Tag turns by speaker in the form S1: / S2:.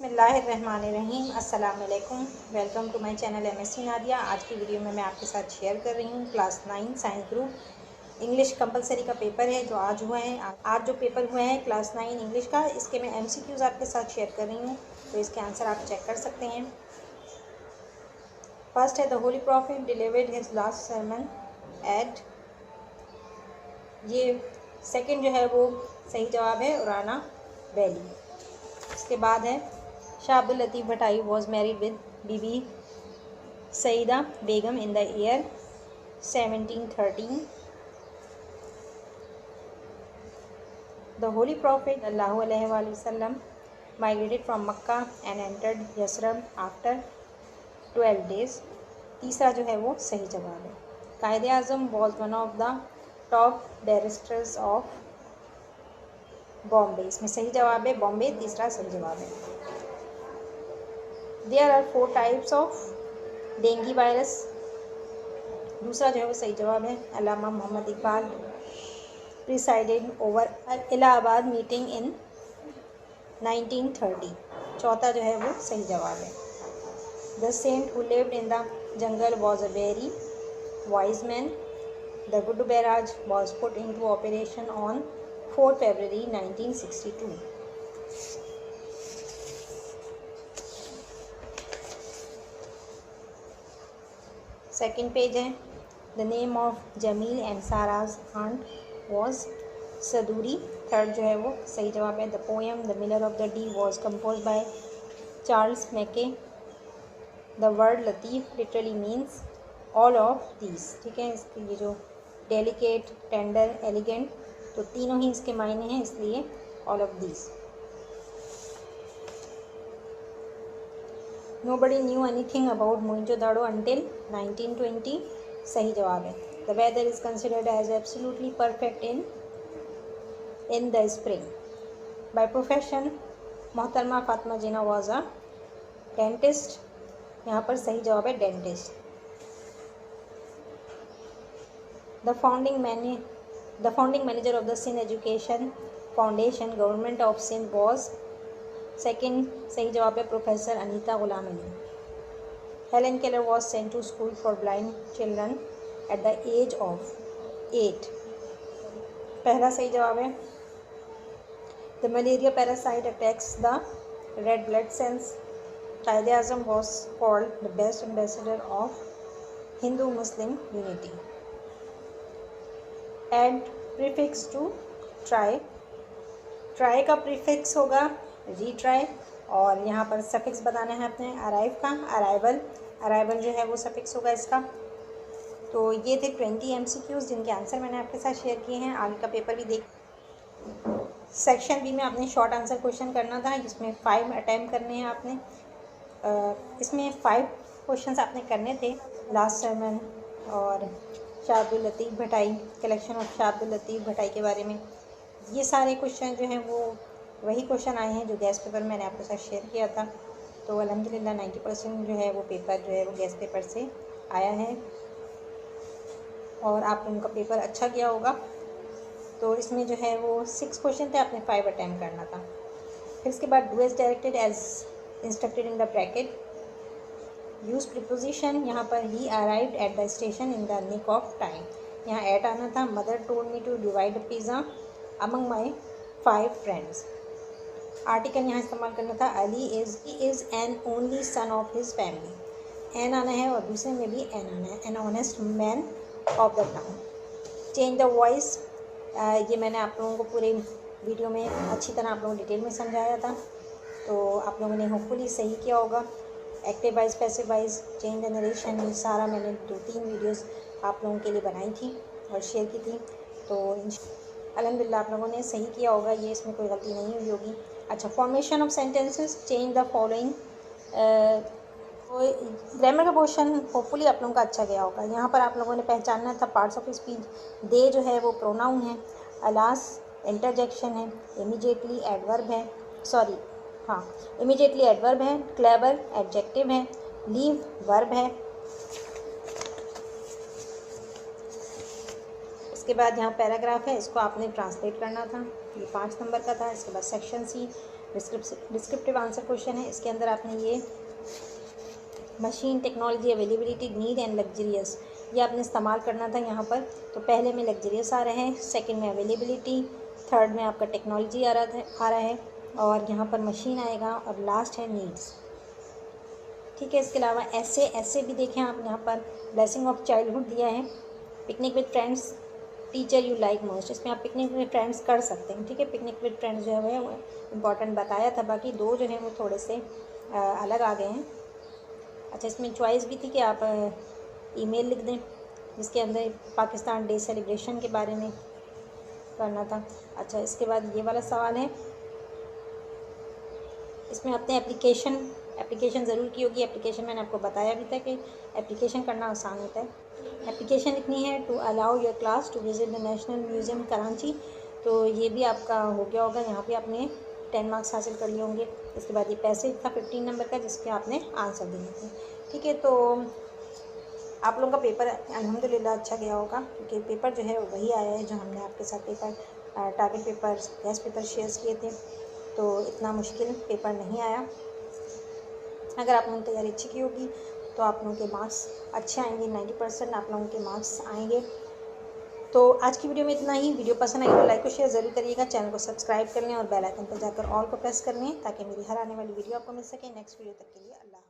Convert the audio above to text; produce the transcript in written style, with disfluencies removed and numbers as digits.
S1: बिस्मिल्लाहिर्रहमानिर्रहीम। अस्सलाम वालेकुम। Welcome to my channel MSc Nadia. आज की वीडियो में मैं आपके साथ शेयर कर रही हूँ class 9 science group English compulsory का पेपर है जो आज हुआ है। आज जो पेपर हुए हैं क्लास 9 इंग्लिश का, इसके मैं MCQs आपके साथ शेयर कर रही हूँ, तो इसके आंसर आप चेक कर सकते हैं। फर्स्ट है the holy prophet delivered his last sermon at, ये सेकंड जो है वो सही जवाब है, उराना वैली। इसके बाद है Shah Abdul Latif Bhitai was married with Bibi Saeeda Begum in the year 1713। The holy prophet सल्लल्लाहु अलैहि वसल्लम migrated from Mecca and entered Yathrib after 12 days। तीसरा जो है वो सही जवाब है। Quaid-e Azam was one of the top barristers of Bombay, इसमें सही जवाब है बॉम्बे, तीसरा सही जवाब है। There are 4 types of dengue virus, दूसरा जो है वो सही जवाब है। Allama Mohammad Iqbal presided over Allahabad meeting in 1930, चौथा जो है वो सही जवाब है। The saint who lived in the jungle was a very wise man. The Guddu barrage was put into operation on 4 February 1962। Second page है the name of Jamil and Sara's aunt was Saduri, third जो है वो सही जवाब है। The poem the miller of the Dee was composed by Charles Mackay. The word Latif literally means all of these, ठीक है। इसके ये जो डेलिकेट, टेंडर, एलिगेंट, तो तीनों ही इसके मायने हैं, इसलिए all of these. Nobody knew anything about Mohenjo-daro until 1920, सही जवाब है। The weather is considered as absolutely perfect in the spring। By profession मोहतरमा फातिमा जिन्ना was a dentist, यहाँ पर सही जवाब है dentist. The founding manager of the Sindh Education Foundation Government of Sindh was, second सही जवाब है professor Anita Ghulam Ali. Helen Keller was sent to school for blind children at the age of 8, पहला सही जवाब है। The malaria parasite attacks the red blood cells. Quaid e Azam was called the best ambassador of Hindu Muslim unity. Add prefix to try, try का prefix होगा retry, और यहाँ पर suffix बताना है अपने अराइव का, अराइवल, अराइवल जो है वो सफिक्स होगा इसका। तो ये थे 20 MCQs जिनके आंसर मैंने आपके साथ शेयर किए हैं। आगे का पेपर भी देख, सेक्शन बी में आपने शॉर्ट आंसर क्वेश्चन करना था, जिसमें 5 अटैम्प्ट करने हैं आपने। इसमें 5 क्वेश्चंस आपने करने थे, लास्ट सरमन और शाह अब्दुल लतीफ़ भटाई, कलेक्शन ऑफ शाह अब्दुल लतीफ़ भटाई के बारे में। ये सारे क्वेश्चन जो हैं वो वही क्वेश्चन आए हैं जो गैस पेपर मैंने आपके साथ शेयर किया था। तो अल्हम्दुलिल्लाह 90% जो है वो पेपर जो है वो गैस पेपर से आया है, और आप उनका पेपर अच्छा किया होगा। तो इसमें जो है वो 6 क्वेश्चन थे, आपने 5 अटैम्प्ट करना था। फिर इसके बाद do as directed as instructed in the bracket. Use preposition, यहाँ पर ही arrived at the station in the nick of time, यहाँ एट आना था। Mother told me to divide the pizza among my 5 friends. Article यहाँ इस्तेमाल करना था Ali is an only son of his family, an आना है और दूसरे में भी एन आना है, an honest man of the town. Change the voice, ये मैंने आप लोगों को पूरे वीडियो में अच्छी तरह आप लोगों को डिटेल में समझाया था, तो आप लोगों ने होपफुली सही किया होगा। Active voice, passive wise, change the narration, ये सारा मैंने 2-3 वीडियोज़ आप लोगों के लिए बनाई थी और शेयर की थी। तो अल्हम्दुलिल्लाह आप लोगों ने सही किया होगा, ये इसमें कोई गलती नहीं हुई होगी। अच्छा, formation of sentences, change the following, grammar का पोर्शन होपफुली आप लोगों का अच्छा गया होगा। यहाँ पर आप लोगों ने पहचानना था पार्ट्स ऑफ स्पीच। दे जो है वो प्रोनाउन है, अलास इंटरजेक्शन है, इमीडिएटली एडवर्ब है, सॉरी हाँ इमीडिएटली एडवर्ब है, क्लेवर एडजेक्टिव है, लीव वर्ब है। इसके बाद यहाँ पैराग्राफ है, इसको आपने ट्रांसलेट करना था, ये 5 नंबर का था। इसके बाद section C, descriptive answer question है। इसके अंदर आपने ये machine, technology, availability, need and luxurious, ये आपने इस्तेमाल करना था यहाँ पर। तो पहले में लग्जरियस आ रहे हैं, सेकंड में अवेलेबिलिटी, थर्ड में आपका टेक्नोलॉजी आ रहा है और यहाँ पर मशीन आएगा और लास्ट है नीड्स। ठीक है, इसके अलावा ऐसे भी देखें आप, यहाँ पर ब्लेसिंग ऑफ चाइल्डहुड दिया है, picnic with friends, teacher you like most, इसमें आप पिकनिक विद फ्रेंड्स कर सकते हैं। ठीक है, पिकनिक विद फ्रेंड्स जो है वो इम्पॉर्टेंट बताया था, बाकी दो जो हैं वो थोड़े से अलग आ गए हैं। अच्छा, इसमें चॉइस भी थी कि आप ईमेल लिख दें जिसके अंदर पाकिस्तान डे सेलिब्रेशन के बारे में करना था। अच्छा, इसके बाद ये वाला सवाल है, इसमें आपने एप्लीकेशन ज़रूर की होगी। एप्लीकेशन मैंने आपको बताया भी था कि एप्लीकेशन करना आसान होता है। एप्लीकेशन लिखनी है to allow your class to visit the national museum Karachi, तो ये भी आपका हो गया होगा। यहाँ पे आपने 10 मार्क्स हासिल कर लिए होंगे। इसके बाद ये पैसेज था 15 नंबर का जिसके आपने आंसर देने थे। ठीक है, तो आप लोगों का पेपर अल्हम्दुलिल्लाह अच्छा गया होगा, क्योंकि पेपर जो है वही आया है जो हमने आपके साथ paper target paper, guest paper share किए थे, तो इतना मुश्किल पेपर नहीं आया। अगर आप लोगों ने तैयारी अच्छी की होगी तो आप लोगों के मार्क्स अच्छे आएंगे, 90% आप लोगों के मार्क्स आएंगे। तो आज की वीडियो में इतना ही। वीडियो पसंद आई तो लाइक और शेयर ज़रूर करिएगा, चैनल को सब्सक्राइब कर लें और बेल आइकन पर जाकर ऑल को प्रेस कर लें ताकि मेरी हर आने वाली वीडियो आपको मिल सके। नेक्स्ट वीडियो तक के लिए अल्लाह।